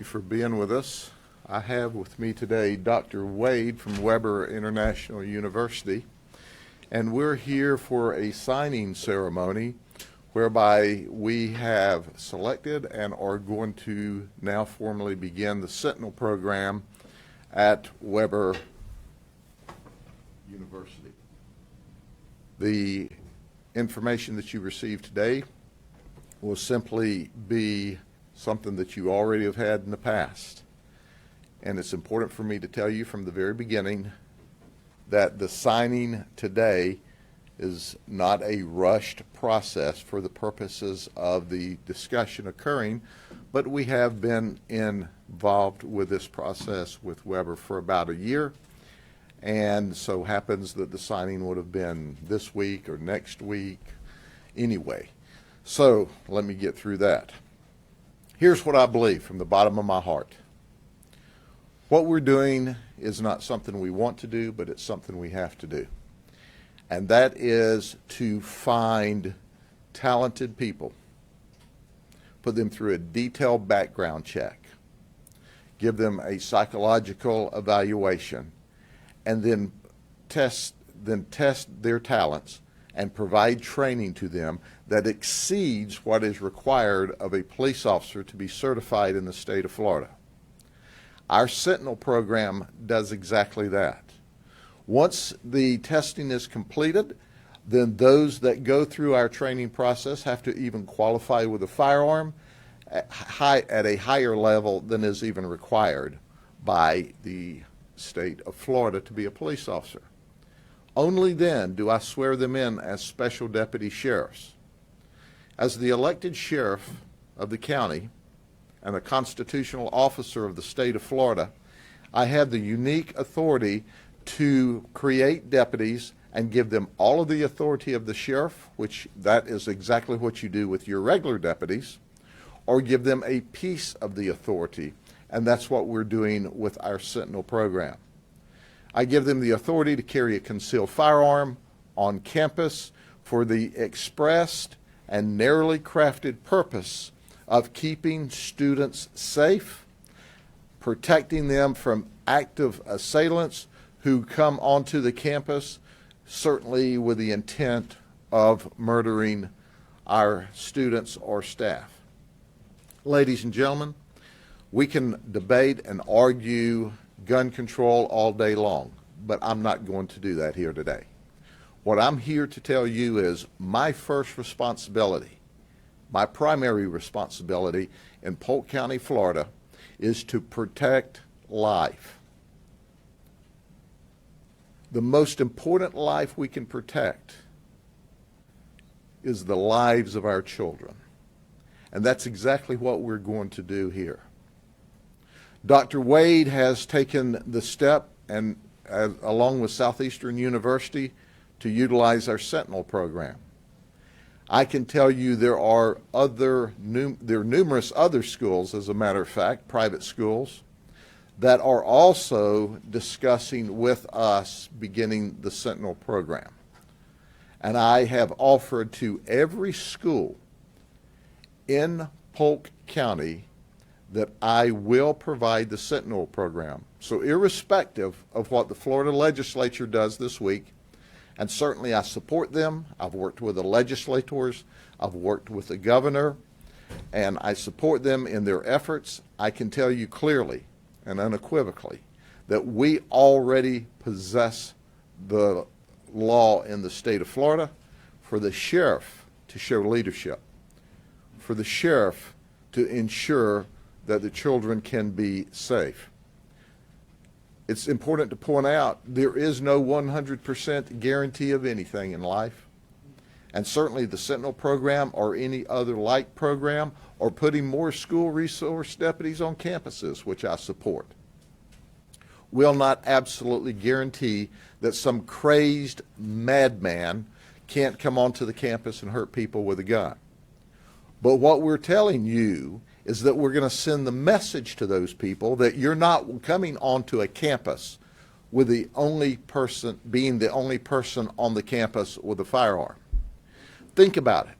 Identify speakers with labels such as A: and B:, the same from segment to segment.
A: you for being with us. I have with me today Dr. Wade from Weber International University, and we're here for a signing ceremony whereby we have selected and are going to now formally begin the Sentinel program at Weber University. The information that you received today will simply be something that you already have had in the past. And it's important for me to tell you from the very beginning that the signing today is not a rushed process for the purposes of the discussion occurring, but we have been involved with this process with Weber for about a year, and so happens that the signing would have been this week or next week anyway. So let me get through that. Here's what I believe from the bottom of my heart. What we're doing is not something we want to do, but it's something we have to do. And that is to find talented people, put them through a detailed background check, give them a psychological evaluation, and then test their talents and provide training to them that exceeds what is required of a police officer to be certified in the state of Florida. Our Sentinel program does exactly that. Once the testing is completed, then those that go through our training process have to even qualify with a firearm at a higher level than is even required by the state of Florida to be a police officer. Only then do I swear them in as special deputy sheriffs. As the elected sheriff of the county and a constitutional officer of the state of Florida, I have the unique authority to create deputies and give them all of the authority of the sheriff, which that is exactly what you do with your regular deputies, or give them a piece of the authority, and that's what we're doing with our Sentinel program. I give them the authority to carry a concealed firearm on campus for the expressed and narrowly crafted purpose of keeping students safe, protecting them from active assailants who come onto the campus, certainly with the intent of murdering our students or staff. Ladies and gentlemen, we can debate and argue gun control all day long, but I'm not going to do that here today. What I'm here to tell you is my first responsibility, my primary responsibility in Polk County, Florida, is to protect life. The most important life we can protect is the lives of our children. And that's exactly what we're going to do here. Dr. Wade has taken the step, and along with Southeastern University, to utilize our Sentinel program. I can tell you there are numerous other schools, as a matter of fact, private schools, that are also discussing with us beginning the Sentinel program. And I have offered to every school in Polk County that I will provide the Sentinel program. So irrespective of what the Florida legislature does this week, and certainly I support them, I've worked with the legislators, I've worked with the governor, and I support them in their efforts, I can tell you clearly and unequivocally that we already possess the law in the state of Florida for the sheriff to show leadership, for the sheriff to ensure that the children can be safe. It's important to point out there is no 100% guarantee of anything in life. And certainly the Sentinel program or any other like program or putting more school resource deputies on campuses, which I support, will not absolutely guarantee that some crazed madman can't come onto the campus and hurt people with a gun. But what we're telling you is that we're going to send the message to those people that you're not coming onto a campus with the only person being the only person on the campus with a firearm. Think about it.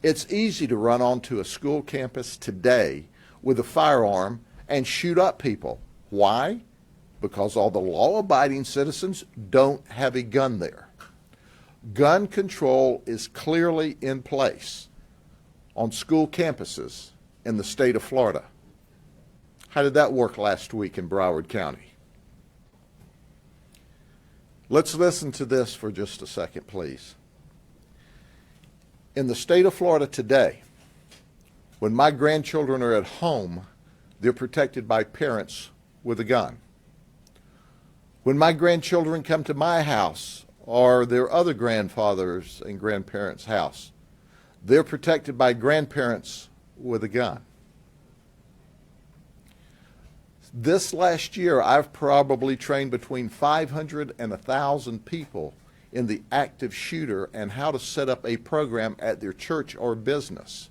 A: It's easy to run onto a school campus today with a firearm and shoot up people. Why? Because all the law-abiding citizens don't have a gun there. Gun control is clearly in place on school campuses in the state of Florida. How did that work last week in Broward County? Let's listen to this for just a second, please. In the state of Florida today, when my grandchildren are at home, they're protected by parents with a gun. When my grandchildren come to my house or their other grandfathers and grandparents' house, they're protected by grandparents with a gun. This last year, I've probably trained between 500 and 1,000 people in the active shooter and how to set up a program at their church or business.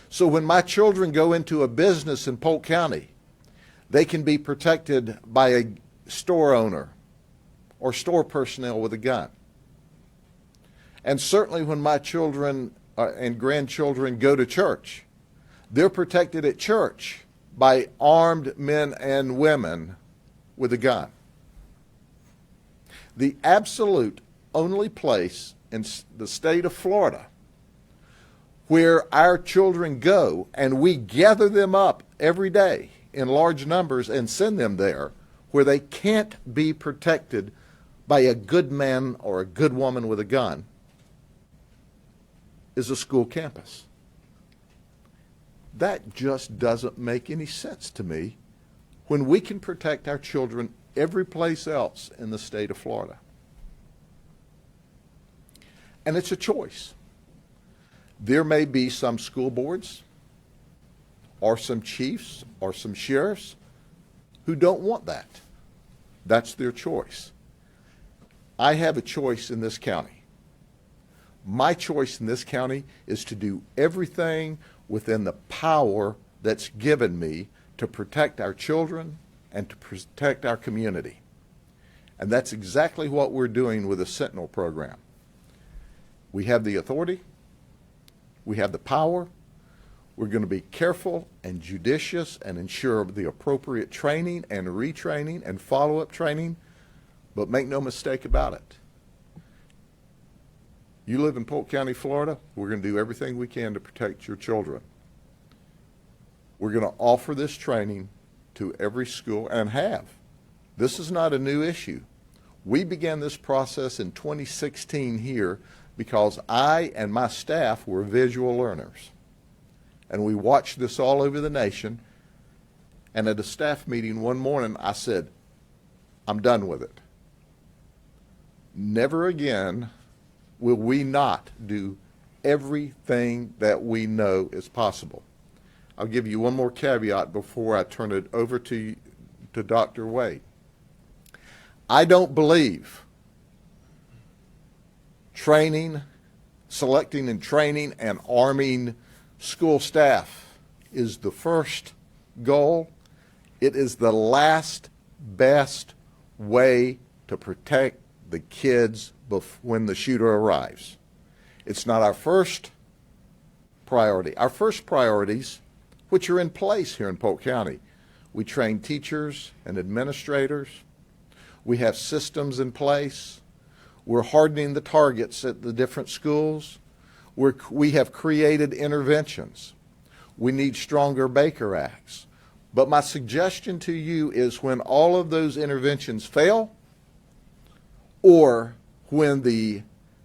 A: So when my children go into a business in Polk County, they can be protected by a store owner or store personnel with a gun. And certainly when my children and grandchildren go to church, they're protected at church by armed men and women with a gun. The absolute only place in the state of Florida where our children go and we gather them up every day in large numbers and send them there where they can't be protected by a good man or a good woman with a gun is a school campus. That just doesn't make any sense to me when we can protect our children every place else in the state of Florida. And it's a choice. There may be some school boards or some chiefs or some sheriffs who don't want that. That's their choice. I have a choice in this county. My choice in this county is to do everything within the power that's given me to protect our children and to protect our community. And that's exactly what we're doing with the Sentinel program. We have the authority, we have the power, we're going to be careful and judicious and ensure the appropriate training and retraining and follow-up training, but make no mistake about it. You live in Polk County, Florida, we're going to do everything we can to protect your children. We're going to offer this training to every school and have. This is not a new issue. We began this process in 2016 here because I and my staff were visual learners. And we watched this all over the nation. And at a staff meeting one morning, I said, I'm done with it. Never again will we not do everything that we know is possible. I'll give you one more caveat before I turn it over to Dr. Wade. I don't believe selecting and training and arming school staff is the first goal. It is the last best way to protect the kids when the shooter arrives. It's not our first priority. Our first priorities, which are in place here in Polk County, we train teachers and administrators. We have systems in place. We're hardening the targets at the different schools. We have created interventions. We need stronger Baker Acts. But my suggestion to you is when all of those interventions fail, or when the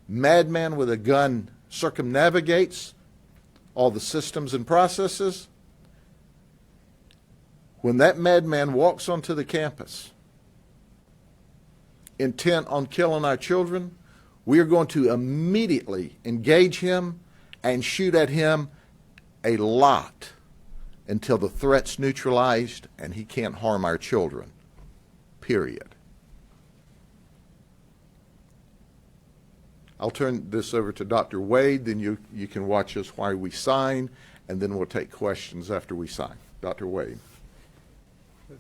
A: madman with a gun circumnavigates all the systems and processes, when that madman walks onto the campus intent on killing our children, we are going to immediately engage him and shoot at him a lot until the threat's neutralized and he can't harm our children, period. I'll turn this over to Dr. Wade, then you can watch us while we sign, and then we'll take questions after we sign. Dr. Wade.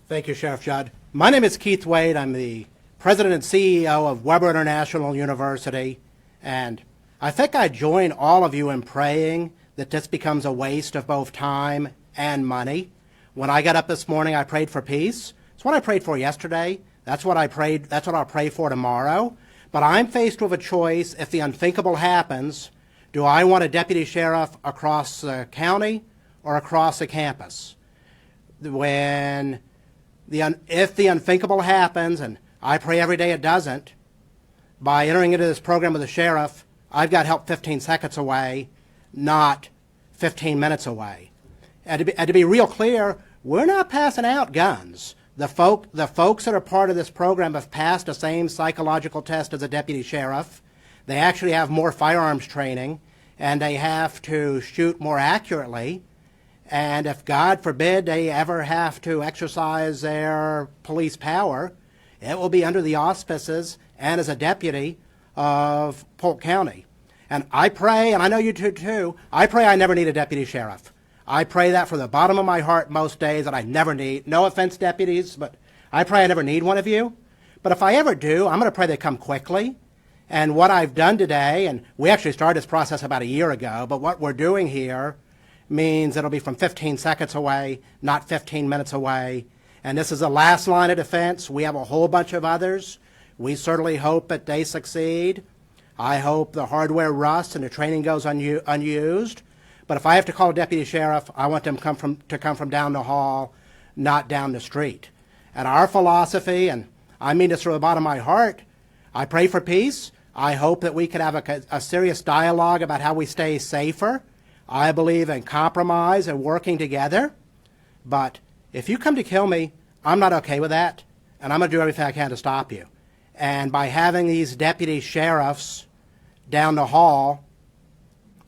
B: Thank you, Sheriff Judd. My name is Keith Wade. I'm the President and CEO of Weber International University, and I think I join all of you in praying that this becomes a waste of both time and money. When I got up this morning, I prayed for peace. It's what I prayed for yesterday. That's what I'll pray for tomorrow. But I'm faced with a choice. If the unthinkable happens, do I want a deputy sheriff across the county or across the campus? If the unthinkable happens, and I pray every day it doesn't, by entering into this program with the sheriff, I've got help 15 seconds away, not 15 minutes away. And to be real clear, we're not passing out guns. The folks that are part of this program have passed the same psychological test as a deputy sheriff. They actually have more firearms training, and they have to shoot more accurately. And if, God forbid, they ever have to exercise their police power, it will be under the auspices and as a deputy of Polk County. And I pray, and I know you do too, I pray I never need a deputy sheriff. I pray that from the bottom of my heart most days, that I never need. No offense, deputies, but I pray I never need one of you. But if I ever do, I'm going to pray they come quickly. And what I've done today, and we actually started this process about a year ago, but what we're doing here means it'll be from 15 seconds away, not 15 minutes away. And this is the last line of defense. We have a whole bunch of others. We certainly hope that they succeed. I hope the hardware rusts and the training goes unused. But if I have to call a deputy sheriff, I want them to come from down the hall, not down the street. And our philosophy, and I mean this from the bottom of my heart, I pray for peace. I hope that we could have a serious dialogue about how we stay safer. I believe in compromise and working together. But if you come to kill me, I'm not okay with that, and I'm going to do everything I can to stop you. And by having these deputy sheriffs down the hall,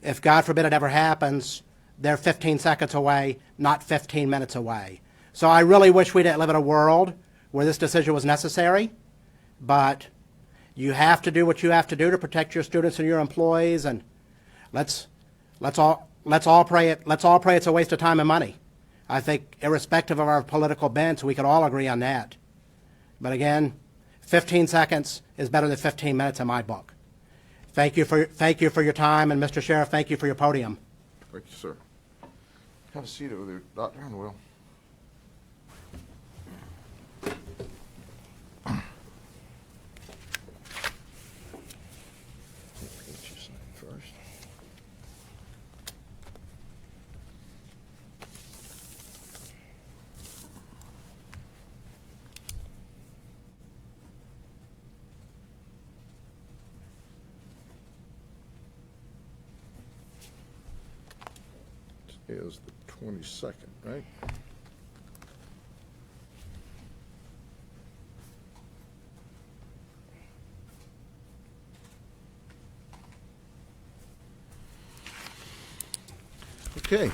B: if God forbid it ever happens, they're 15 seconds away, not 15 minutes away. So I really wish we didn't live in a world where this decision was necessary, but you have to do what you have to do to protect your students and your employees, and let's all pray it's a waste of time and money. I think irrespective of our political bents, we can all agree on that. But again, 15 seconds is better than 15 minutes in my book. Thank you for your time, and Mr. Sheriff, thank you for your podium.
A: Thank you, sir. Have a seat over there, Dr. Hunwell. Get you signed first. Is the 22nd, right? Okay.